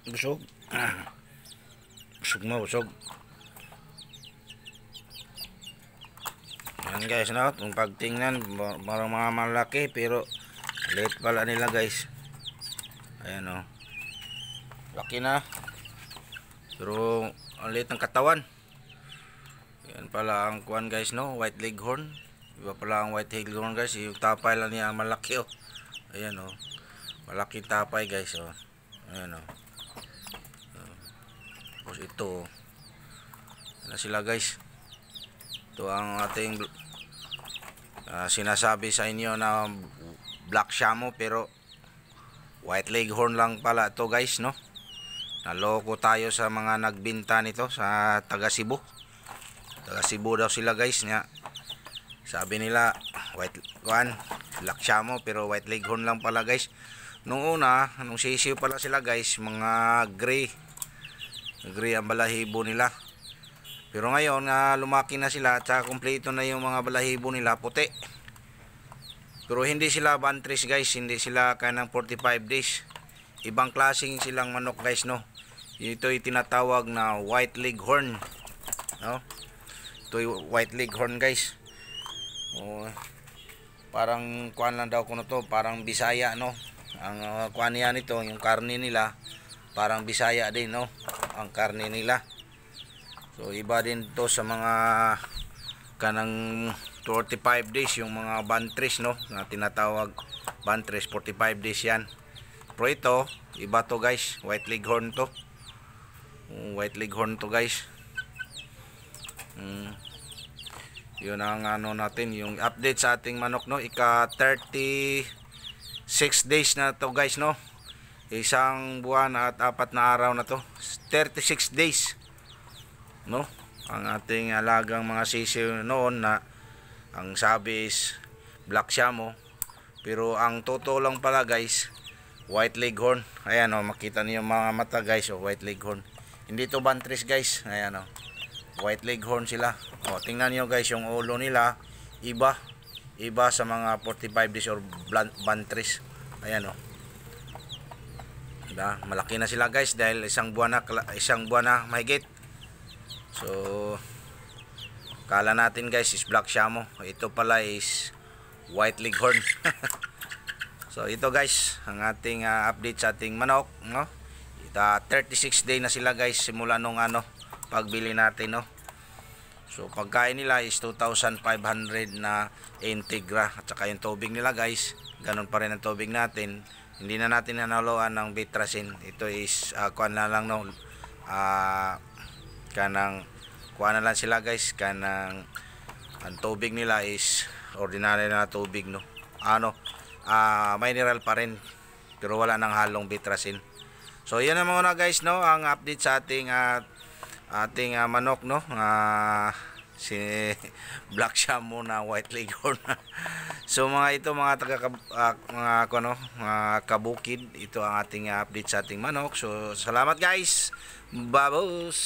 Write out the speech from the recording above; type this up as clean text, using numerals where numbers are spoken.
Busog. Busog mo, busog. Yan guys, no? Kung pagtingnan, parang mga malaki pero late pala nila guys. Ayan, no? Laki na. Pero ang late ng katawan. Yan pala ang kuwan guys, no? White Leghorn. Iba pala ang White Leghorn guys. Yung tapay lang niya malaki, oh. Ayan, oh. Malaki tapay guys, oh. Ayan, oh. Tapos ito, oh. Ano sila guys? Ito ang ating sinasabi sa inyo na Black Shamo pero White Leghorn lang pala ito guys, no? Naloko tayo sa mga nagbinta nito sa taga Cebu. Taga Cebu daw sila guys niya. Sabi nila Black Shamo pero White Leghorn lang pala guys. Nung una, nung sisiw pala sila guys, mga gray ang balahibo nila. Pero ngayon lumaki na sila at kumpleto na yung mga balahibo nila puti. Pero hindi sila bantris guys, hindi sila kanang 45 days. Ibang klaseng silang manok guys, no. Ito ay tinatawag na White Leghorn, no. Ito yung White Leghorn guys. Oh, parang kuan lang daw kuno to, parang Bisaya, no. Ang kuan niya nito, yung karne nila parang Bisaya din, no. Ang karne nila. So iba din to sa mga kanang 45 days, yung mga bantris, no, na tinatawag bantris, 45 days yan. Pero ito, iba to guys, White Leghorn to. White Leghorn to guys. Yun ang ano natin, yung update sa ating manok, no. Ika 36 days na to guys, no. Isang buwan at 4 na araw na to. 36 days, no. Ang ating alagang mga sisiw noon na ang sabi is Black Shamo, pero ang totoo lang pala guys White Leghorn. Ayan, oh, makita niyo yung mga mata guys, oh, White Leghorn. Hindi to bantris guys. Ayan, oh, White Leghorn sila. Oh, tingnan niyo guys yung ulo nila, iba sa mga 45 days or bantris. Ayan, oh. Diba? Malaki na sila guys dahil isang buwan na mahigit. So kala natin guys is Black Shamo, ito pala is White Leghorn. So ito guys ang ating update sa ating manok, no. 36 day na sila guys simula nung pagbili natin, no. So pagkain nila is 2,500 na Integra at saka yung tubig nila guys, ganun pa rin ang tubig natin. Hindi na natin hanaluan ng Bitrasin. Ito is kuan na lang, no. Kanang kuha na lang sila guys, kanang ang tubig nila is ordinary na tubig, no. Mineral pa rin pero wala nang halong Bitrasin. So yan na muna guys, no, ang update sa ating manok, no. Si Black Shamo na White Leghorn. So mga kabukid, ito ang ating update sa ating manok. So salamat guys, babos.